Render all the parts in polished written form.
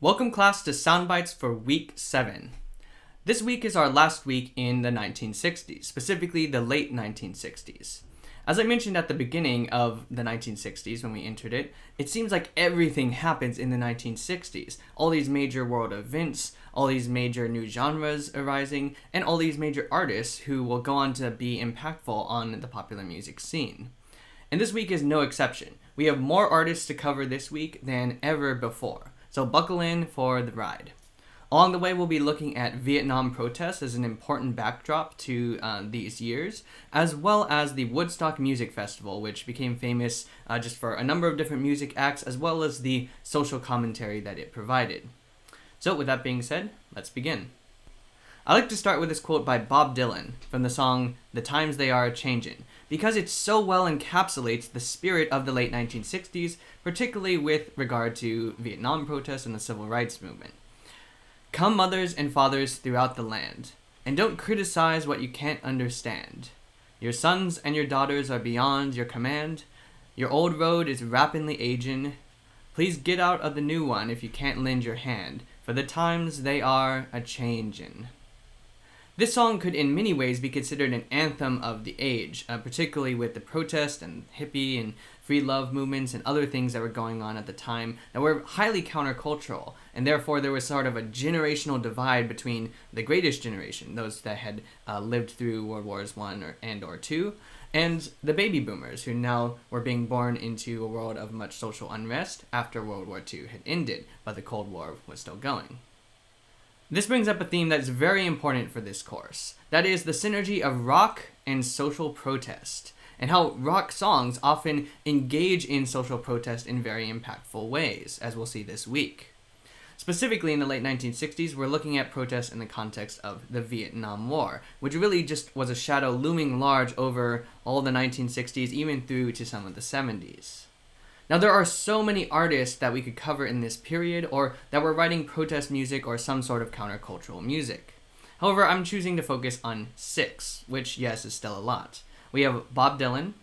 Welcome class to Soundbites for week 7. This week is our last week in the 1960s, specifically the late 1960s. As I mentioned at the beginning of the 1960s when we entered it, it seems like everything happens in the 1960s. All these major world events, all these major new genres arising, and all these major artists who will go on to be impactful on the popular music scene. And this week is no exception. We have more artists to cover this week than ever before. So buckle in for the ride. Along the way, we'll be looking at Vietnam protests as an important backdrop to these years, as well as the Woodstock Music Festival, which became famous just for a number of different music acts, as well as the social commentary that it provided. So with that being said, let's begin. I like to start with this quote by Bob Dylan from the song "The Times They Are A-Changin'," because it so well encapsulates the spirit of the late 1960s, particularly with regard to Vietnam protests and the civil rights movement. Come mothers and fathers throughout the land, and don't criticize what you can't understand. Your sons and your daughters are beyond your command. Your old road is rapidly aging. Please get out of the new one if you can't lend your hand, for the times they are a-changin'. This song could in many ways be considered an anthem of the age, particularly with the protest and hippie and free love movements and other things that were going on at the time that were highly countercultural, and therefore there was sort of a generational divide between the greatest generation, those that had lived through World Wars I or II, and the baby boomers who now were being born into a world of much social unrest after World War II had ended, but the Cold War was still going. This brings up a theme that is very important for this course. That is the synergy of rock and social protest, and how rock songs often engage in social protest in very impactful ways, as we'll see this week. Specifically in the late 1960s, we're looking at protests in the context of the Vietnam War, which really just was a shadow looming large over all the 1960s, even through to some of the 70s. Now, there are so many artists that we could cover in this period, or that were writing protest music or some sort of countercultural music. However, I'm choosing to focus on 6, which, yes, is still a lot. We have Bob Dylan,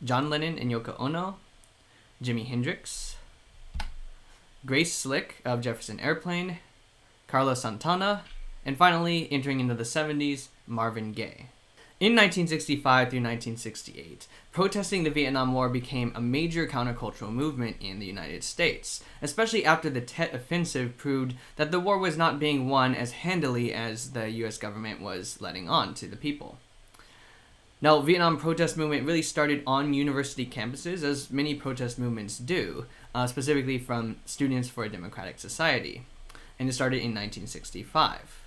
John Lennon and Yoko Ono, Jimi Hendrix, Grace Slick of Jefferson Airplane, Carlos Santana, and finally, entering into the 70s, Marvin Gaye. In 1965 through 1968, protesting the Vietnam War became a major countercultural movement in the United States, especially after the Tet Offensive proved that the war was not being won as handily as the US government was letting on to the people. Now, Vietnam protest movement really started on university campuses, as many protest movements do, specifically from Students for a Democratic Society, and it started in 1965.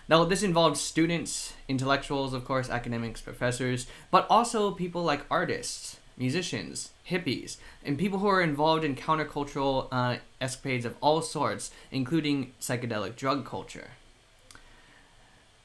Now, this involved students, intellectuals, of course, academics, professors, but also people like artists, musicians, hippies, and people who are involved in countercultural escapades of all sorts, including psychedelic drug culture.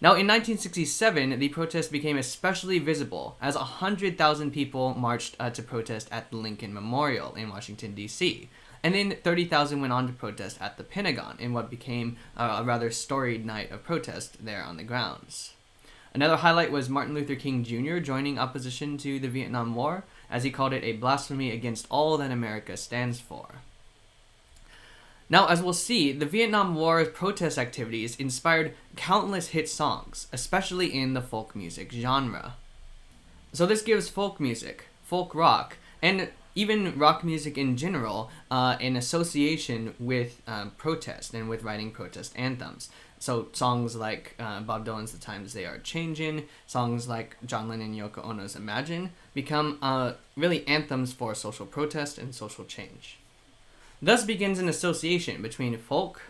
Now, in 1967, the protest became especially visible as 100,000 people marched to protest at the Lincoln Memorial in Washington, D.C., and then 30,000 went on to protest at the Pentagon in what became a rather storied night of protest there on the grounds. Another highlight was Martin Luther King Jr. joining opposition to the Vietnam War, as he called it a blasphemy against all that America stands for. Now, as we'll see, the Vietnam War's protest activities inspired countless hit songs, especially in the folk music genre. So this gives folk music, folk rock, and even rock music in general, an association with protest and with writing protest anthems. So songs like Bob Dylan's "The Times They Are Changin'," songs like John Lennon and Yoko Ono's "Imagine" become really anthems for social protest and social change. Thus begins an association between folk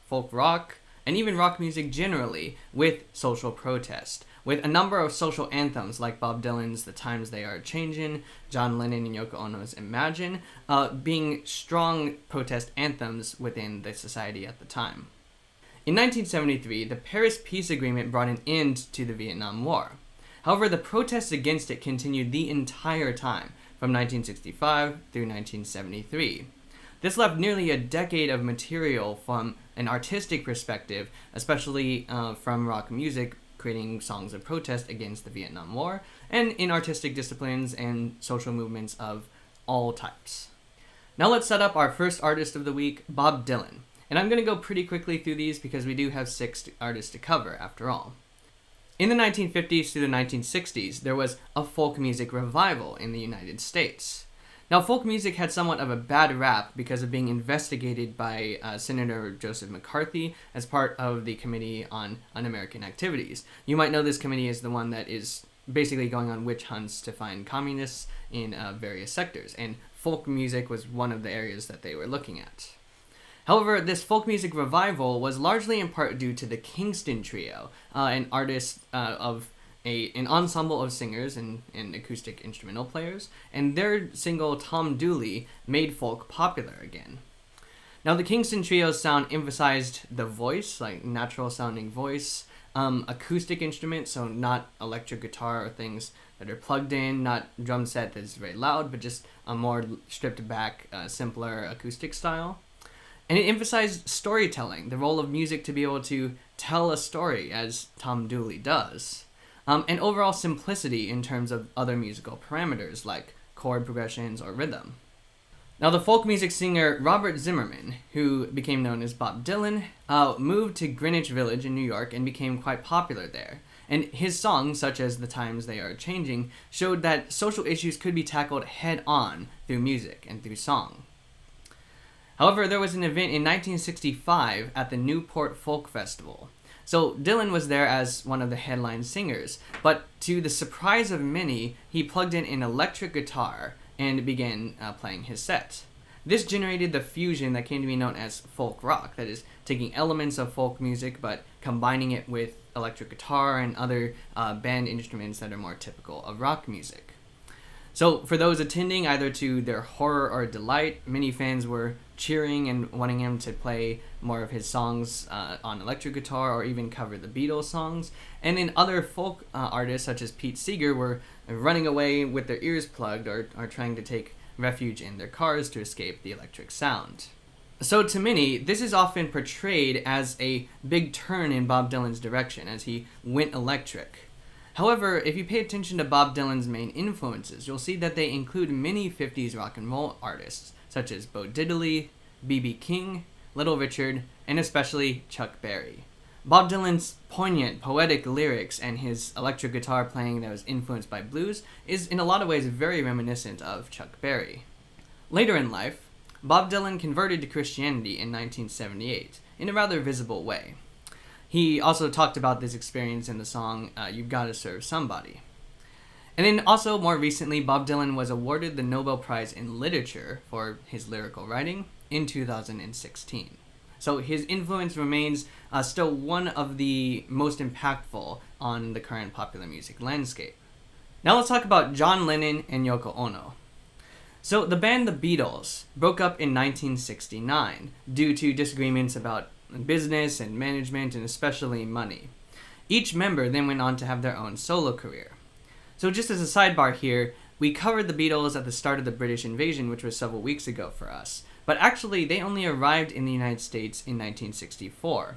rock, and even rock music generally with social protest, with a number of social anthems like Bob Dylan's "The Times They Are Changin'," John Lennon and Yoko Ono's "Imagine," being strong protest anthems within the society at the time. In 1973, the Paris Peace Agreement brought an end to the Vietnam War. However, the protests against it continued the entire time, from 1965 through 1973. This left nearly a decade of material from an artistic perspective, especially from rock music, creating songs of protest against the Vietnam War, and in artistic disciplines and social movements of all types. Now let's set up our first artist of the week, Bob Dylan. And I'm going to go pretty quickly through these because we do have 6 artists to cover after all. In the 1950s to the 1960s, there was a folk music revival in the United States. Now, folk music had somewhat of a bad rap because of being investigated by Senator Joseph McCarthy as part of the Committee on Un-American Activities. You might know this committee is the one that is basically going on witch hunts to find communists in various sectors, and folk music was one of the areas that they were looking at. However, this folk music revival was largely in part due to the Kingston Trio, an artist of an ensemble of singers and acoustic instrumental players, and their single Tom Dooley made folk popular again. Now, the Kingston Trio's sound emphasized the voice, like natural sounding voice, acoustic instruments, so not electric guitar or things that are plugged in, not drum set that is very loud, but just a more stripped back, simpler acoustic style. And it emphasized storytelling, the role of music to be able to tell a story, as Tom Dooley does. And overall simplicity in terms of other musical parameters, like chord progressions or rhythm. Now, the folk music singer Robert Zimmerman, who became known as Bob Dylan, moved to Greenwich Village in New York and became quite popular there. And his songs, such as The Times They Are Changing, showed that social issues could be tackled head-on through music and through song. However, there was an event in 1965 at the Newport Folk Festival. So Dylan was there as one of the headline singers, but to the surprise of many, he plugged in an electric guitar and began playing his set. This generated the fusion that came to be known as folk rock, that is, taking elements of folk music but combining it with electric guitar and other band instruments that are more typical of rock music. So for those attending, either to their horror or delight, many fans were cheering and wanting him to play more of his songs on electric guitar or even cover the Beatles songs. And then other folk artists such as Pete Seeger were running away with their ears plugged or trying to take refuge in their cars to escape the electric sound. So to many, this is often portrayed as a big turn in Bob Dylan's direction as he went electric. However, if you pay attention to Bob Dylan's main influences, you'll see that they include many 50s rock and roll artists, such as Bo Diddley, B.B. King, Little Richard, and especially Chuck Berry. Bob Dylan's poignant, poetic lyrics and his electric guitar playing that was influenced by blues is in a lot of ways very reminiscent of Chuck Berry. Later in life, Bob Dylan converted to Christianity in 1978 in a rather visible way. He also talked about this experience in the song, You've Gotta Serve Somebody. And then also, more recently, Bob Dylan was awarded the Nobel Prize in Literature for his lyrical writing in 2016. So his influence remains still one of the most impactful on the current popular music landscape. Now let's talk about John Lennon and Yoko Ono. So the band The Beatles broke up in 1969 due to disagreements about business and management and especially money. Each member then went on to have their own solo career. So just as a sidebar here, we covered the Beatles at the start of the British invasion, which was several weeks ago for us, but actually they only arrived in the United States in 1964.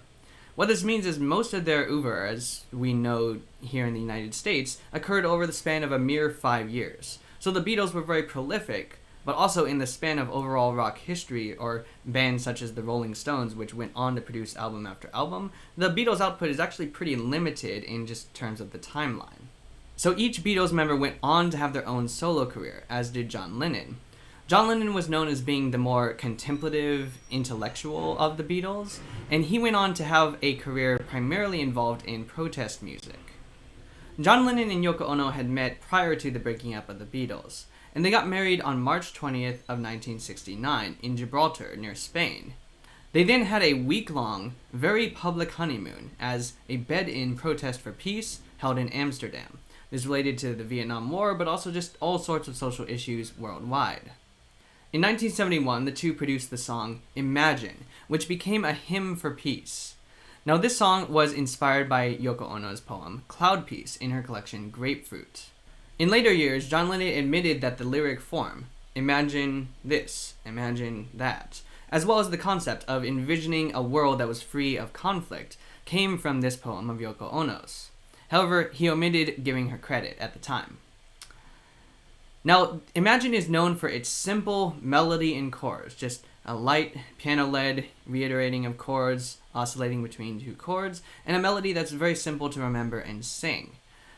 What this means is most of their oeuvre, as we know here in the United States, occurred over the span of a mere 5 years. So the Beatles were very prolific, but also in the span of overall rock history, or bands such as the Rolling Stones, which went on to produce album after album, the Beatles' output is actually pretty limited in just terms of the timeline. So each Beatles member went on to have their own solo career, as did John Lennon. John Lennon was known as being the more contemplative intellectual of the Beatles, and he went on to have a career primarily involved in protest music. John Lennon and Yoko Ono had met prior to the breaking up of the Beatles, and they got married on March 20th of 1969 in Gibraltar, near Spain. They then had a week-long, very public honeymoon as a bed-in protest for peace held in Amsterdam. This related to the Vietnam War, but also just all sorts of social issues worldwide. In 1971, the two produced the song Imagine, which became a hymn for peace. Now, this song was inspired by Yoko Ono's poem Cloud Peace in her collection Grapefruit. In later years, John Lennon admitted that the lyric form, imagine this, imagine that, as well as the concept of envisioning a world that was free of conflict, came from this poem of Yoko Ono's. However, he omitted giving her credit at the time. Now, Imagine is known for its simple melody and chorus, just a light, piano-led reiterating of chords, oscillating between two chords, and a melody that's very simple to remember and sing.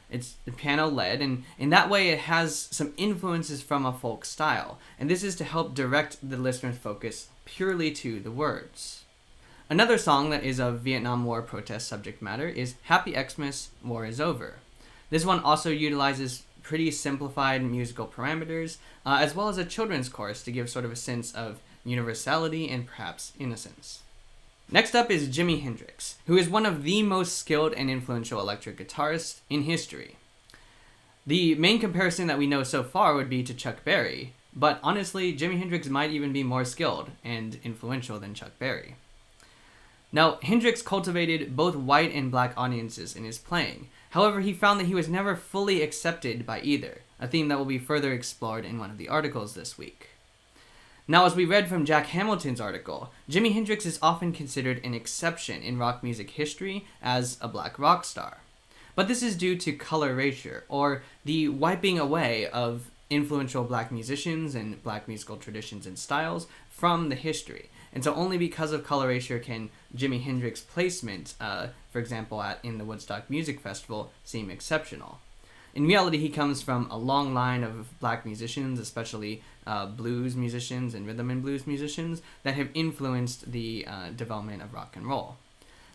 It's piano-led, and in that way it has some influences from a folk style, and this is to help direct the listener's focus purely to the words. Another song that is of Vietnam War protest subject matter is Happy Xmas, War is Over. This one also utilizes pretty simplified musical parameters, as well as a children's chorus to give sort of a sense of universality and perhaps innocence. Next up is Jimi Hendrix, who is one of the most skilled and influential electric guitarists in history. The main comparison that we know so far would be to Chuck Berry, but honestly, Jimi Hendrix might even be more skilled and influential than Chuck Berry. Now, Hendrix cultivated both white and black audiences in his playing. However, he found that he was never fully accepted by either, a theme that will be further explored in one of the articles this week. Now, as we read from Jack Hamilton's article, Jimi Hendrix is often considered an exception in rock music history as a black rock star. But this is due to color erasure, or the wiping away of influential black musicians and black musical traditions and styles from the history. And so only because of color erasure can Jimi Hendrix's placement, for example, in the Woodstock Music Festival, seem exceptional. In reality, he comes from a long line of black musicians, especially blues musicians and rhythm and blues musicians, that have influenced the development of rock and roll.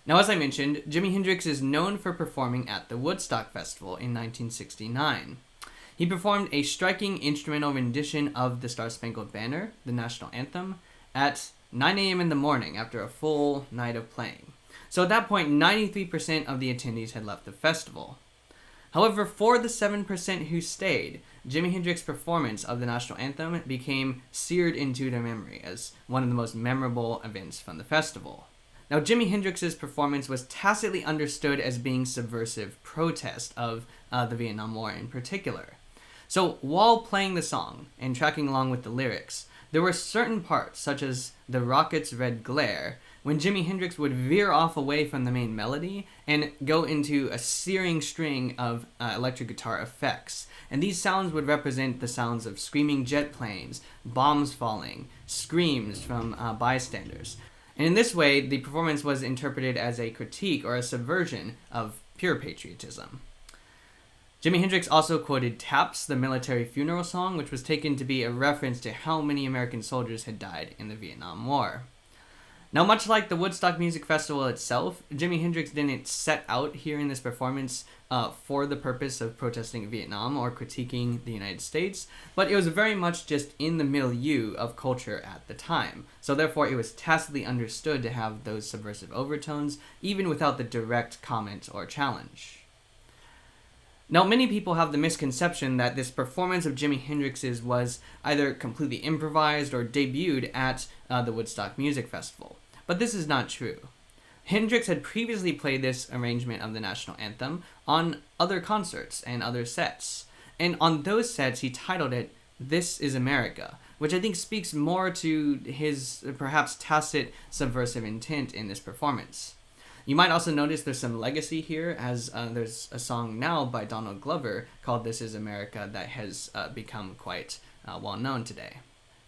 Now, as I mentioned, Jimi Hendrix is known for performing at the Woodstock Festival in 1969. He performed a striking instrumental rendition of the Star-Spangled Banner, the national anthem, at 9 a.m. in the morning after a full night of playing. So at that point, 93% of the attendees had left the festival. However, for the 7% who stayed, Jimi Hendrix's performance of the national anthem became seared into their memory as one of the most memorable events from the festival. Now, Jimi Hendrix's performance was tacitly understood as being subversive protest of the Vietnam War in particular. So while playing the song and tracking along with the lyrics, there were certain parts, such as the rocket's red glare, when Jimi Hendrix would veer off away from the main melody and go into a searing string of electric guitar effects. And these sounds would represent the sounds of screaming jet planes, bombs falling, screams from bystanders. And in this way, the performance was interpreted as a critique or a subversion of pure patriotism. Jimi Hendrix also quoted Taps, the military funeral song, which was taken to be a reference to how many American soldiers had died in the Vietnam War. Now, much like the Woodstock Music Festival itself, Jimi Hendrix didn't set out here in this performance for the purpose of protesting Vietnam or critiquing the United States, but it was very much just in the milieu of culture at the time. So therefore, it was tacitly understood to have those subversive overtones, even without the direct comment or challenge. Now, many people have the misconception that this performance of Jimi Hendrix's was either completely improvised or debuted at the Woodstock Music Festival, but this is not true. Hendrix had previously played this arrangement of the national anthem on other concerts and other sets, and on those sets he titled it "This is America," which I think speaks more to his perhaps tacit subversive intent in this performance. You might also notice there's some legacy here, as there's a song now by Donald Glover called "This is America" that has become quite well known today.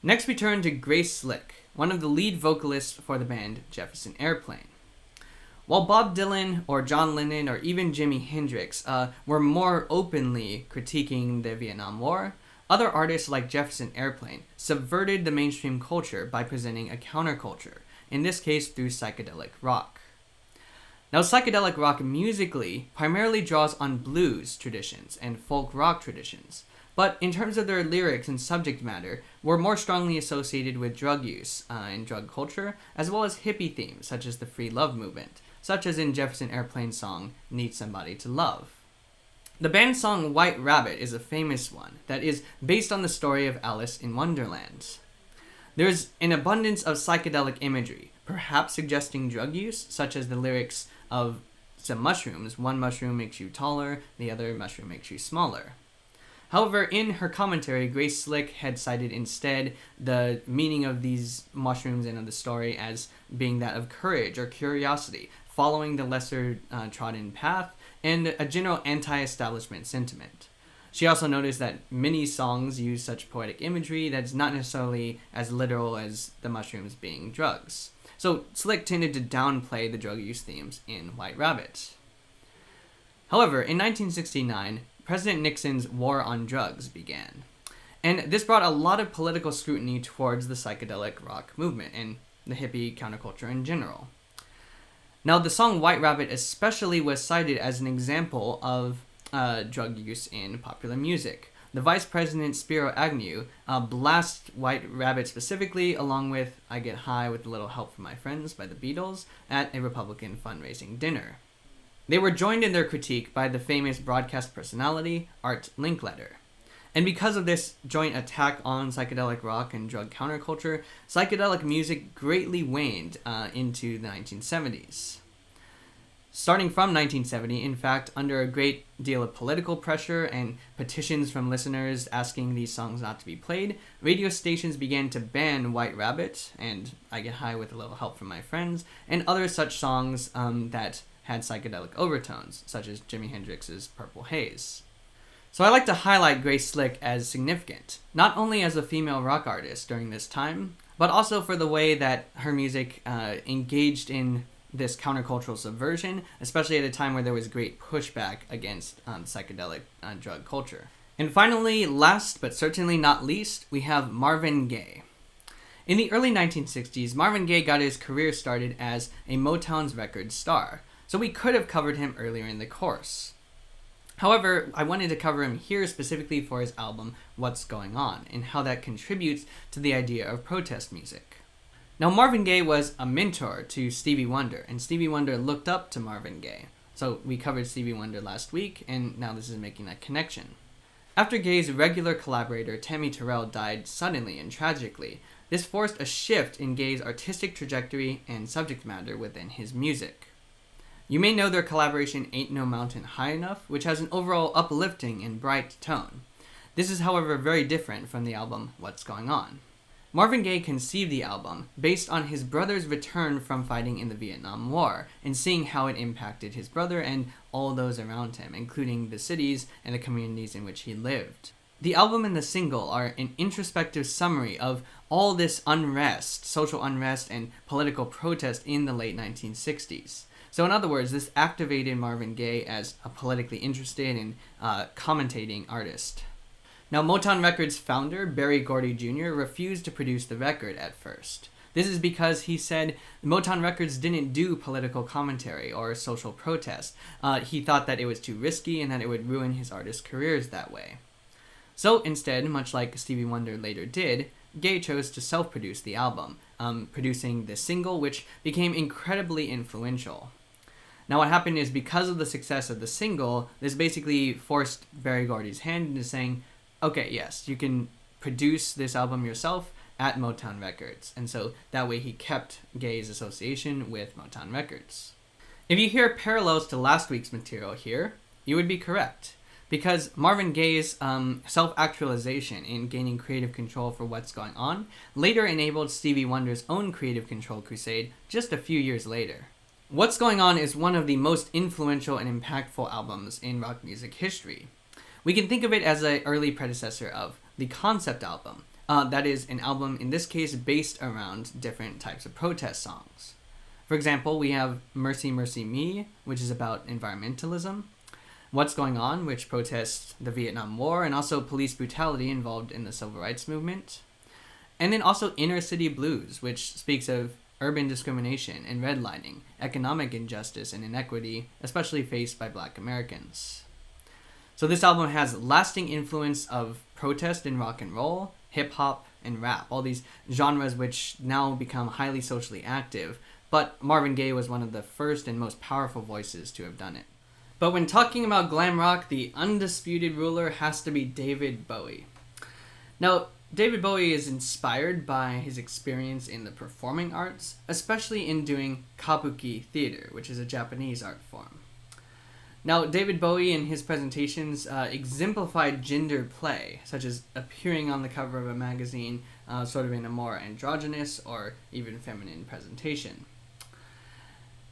Next we turn to Grace Slick, one of the lead vocalists for the band Jefferson Airplane. While Bob Dylan or John Lennon or even Jimi Hendrix were more openly critiquing the Vietnam War, other artists like Jefferson Airplane subverted the mainstream culture by presenting a counterculture, in this case through psychedelic rock. Now, psychedelic rock musically primarily draws on blues traditions and folk rock traditions, but in terms of their lyrics and subject matter, were more strongly associated with drug use and drug culture, as well as hippie themes such as the free love movement, such as in Jefferson Airplane's song "Need Somebody to Love." The band's song "White Rabbit" is a famous one that is based on the story of Alice in Wonderland. There's an abundance of psychedelic imagery, perhaps suggesting drug use, such as the lyrics of some mushrooms. One mushroom makes you taller, the other mushroom makes you smaller. However, in her commentary, Grace Slick had cited instead the meaning of these mushrooms and of the story as being that of courage or curiosity, following the lesser trodden path, and a general anti-establishment sentiment. She also noticed that many songs use such poetic imagery that's not necessarily as literal as the mushrooms being drugs. So Slick tended to downplay the drug use themes in White Rabbit. However, in 1969, President Nixon's war on drugs began. And this brought a lot of political scrutiny towards the psychedelic rock movement and the hippie counterculture in general. Now, the song White Rabbit especially was cited as an example of drug use in popular music. The Vice President Spiro Agnew blasts White Rabbit specifically, along with I Get High with a Little Help from My Friends by the Beatles, at a Republican fundraising dinner. They were joined in their critique by the famous broadcast personality, Art Linkletter. And because of this joint attack on psychedelic rock and drug counterculture, psychedelic music greatly waned into the 1970s. Starting from 1970, in fact, under a great deal of political pressure and petitions from listeners asking these songs not to be played, radio stations began to ban White Rabbit and I Get High with a Little Help from My Friends, and other such songs that had psychedelic overtones, such as Jimi Hendrix's Purple Haze. So I like to highlight Grace Slick as significant, not only as a female rock artist during this time, but also for the way that her music engaged in this countercultural subversion, especially at a time where there was great pushback against psychedelic drug culture. And finally, last but certainly not least, we have Marvin Gaye. In the early 1960s, Marvin Gaye got his career started as a Motown's record star, so we could have covered him earlier in the course. However, I wanted to cover him here specifically for his album What's Going On, and how that contributes to the idea of protest music. Now, Marvin Gaye was a mentor to Stevie Wonder, and Stevie Wonder looked up to Marvin Gaye. So we covered Stevie Wonder last week, and now this is making that connection. After Gaye's regular collaborator Tammy Terrell died suddenly and tragically, this forced a shift in Gaye's artistic trajectory and subject matter within his music. You may know their collaboration Ain't No Mountain High Enough, which has an overall uplifting and bright tone. This is, however, very different from the album What's Going On. Marvin Gaye conceived the album based on his brother's return from fighting in the Vietnam War and seeing how it impacted his brother and all those around him, including the cities and the communities in which he lived. The album and the single are an introspective summary of all this unrest, social unrest, and political protest in the late 1960s. So in other words, this activated Marvin Gaye as a politically interested and commentating artist. Now, Motown Records founder Berry Gordy Jr. refused to produce the record at first. This is because he said Motown Records didn't do political commentary or social protest. He thought that it was too risky and that it would ruin his artists' careers that way. So instead, much like Stevie Wonder later did, Gaye chose to self-produce the album, producing the single, which became incredibly influential. Now, what happened is because of the success of the single, this basically forced Berry Gordy's hand into saying, okay, yes, you can produce this album yourself at Motown Records. And so that way he kept Gaye's association with Motown Records. If you hear parallels to last week's material here, you would be correct. Because Marvin Gaye's self-actualization in gaining creative control for What's Going On later enabled Stevie Wonder's own creative control crusade just a few years later. What's Going On is one of the most influential and impactful albums in rock music history. We can think of it as an early predecessor of the concept album. That is an album, in this case, based around different types of protest songs. For example, we have Mercy, Mercy Me, which is about environmentalism. What's Going On, which protests the Vietnam War and also police brutality involved in the civil rights movement. And then also Inner City Blues, which speaks of urban discrimination and redlining, economic injustice and inequity, especially faced by Black Americans. So this album has lasting influence of protest in rock and roll, hip-hop, and rap, all these genres which now become highly socially active, but Marvin Gaye was one of the first and most powerful voices to have done it. But when talking about glam rock, the undisputed ruler has to be David Bowie. Now, David Bowie is inspired by his experience in the performing arts, especially in doing kabuki theater, which is a Japanese art form. Now, David Bowie in his presentations exemplified gender play, such as appearing on the cover of a magazine sort of in a more androgynous or even feminine presentation.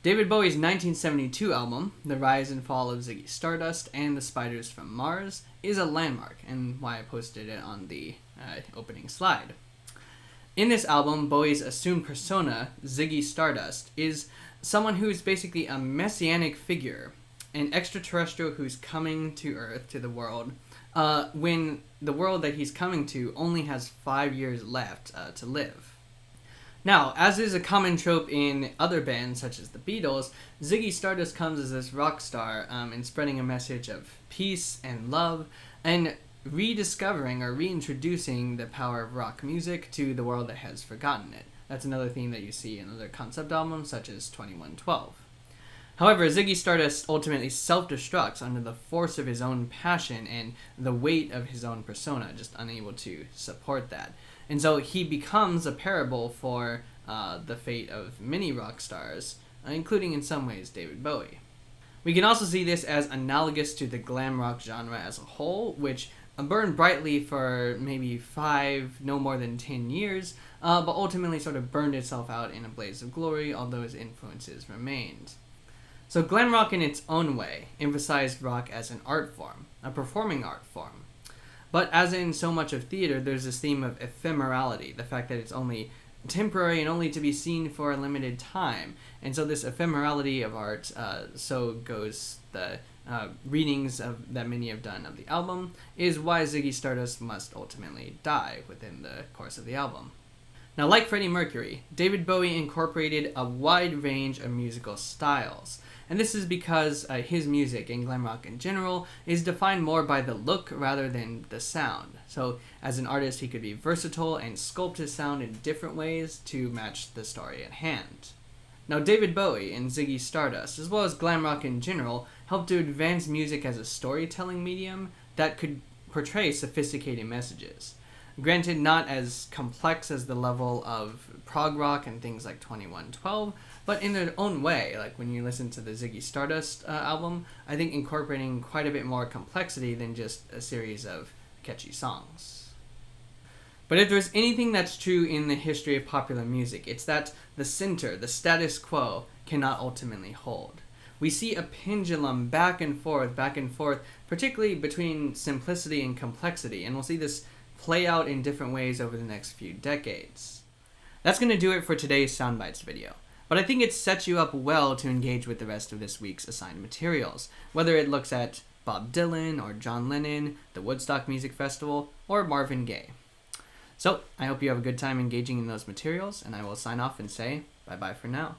David Bowie's 1972 album, The Rise and Fall of Ziggy Stardust and the Spiders from Mars, is a landmark, and why I posted it on the opening slide. In this album, Bowie's assumed persona, Ziggy Stardust, is someone who is basically a messianic figure, an extraterrestrial who's coming to Earth, to the world, when the world that he's coming to only has 5 years left to live. Now, as is a common trope in other bands such as the Beatles, Ziggy Stardust comes as this rock star and spreading a message of peace and love and rediscovering or reintroducing the power of rock music to the world that has forgotten it. That's another theme that you see in other concept albums such as 2112. However, Ziggy Stardust ultimately self-destructs under the force of his own passion and the weight of his own persona, just unable to support that. And so he becomes a parable for the fate of many rock stars, including in some ways David Bowie. We can also see this as analogous to the glam rock genre as a whole, which burned brightly for maybe 5, no more than 10 years, but ultimately sort of burned itself out in a blaze of glory, although its influences remained. So glam rock in its own way emphasized rock as an art form, a performing art form. But as in so much of theater, there's this theme of ephemerality, the fact that it's only temporary and only to be seen for a limited time. And so this ephemerality of art, so goes the readings that many have done of the album, is why Ziggy Stardust must ultimately die within the course of the album. Now, like Freddie Mercury, David Bowie incorporated a wide range of musical styles. And this is because his music, and glam rock in general, is defined more by the look rather than the sound. So as an artist, he could be versatile and sculpt his sound in different ways to match the story at hand. Now, David Bowie and Ziggy Stardust, as well as glam rock in general, helped to advance music as a storytelling medium that could portray sophisticated messages. Granted, not as complex as the level of prog rock and things like 2112, but in their own way. Like when you listen to the Ziggy Stardust album, I think incorporating quite a bit more complexity than just a series of catchy songs. But if there's anything that's true in the history of popular music, it's that the center, the status quo, cannot ultimately hold. We see a pendulum back and forth, particularly between simplicity and complexity, and we'll see this play out in different ways over the next few decades. That's going to do it for today's Soundbites video, but I think it sets you up well to engage with the rest of this week's assigned materials, whether it looks at Bob Dylan or John Lennon, the Woodstock Music Festival, or Marvin Gaye. So, I hope you have a good time engaging in those materials, and I will sign off and say bye-bye for now.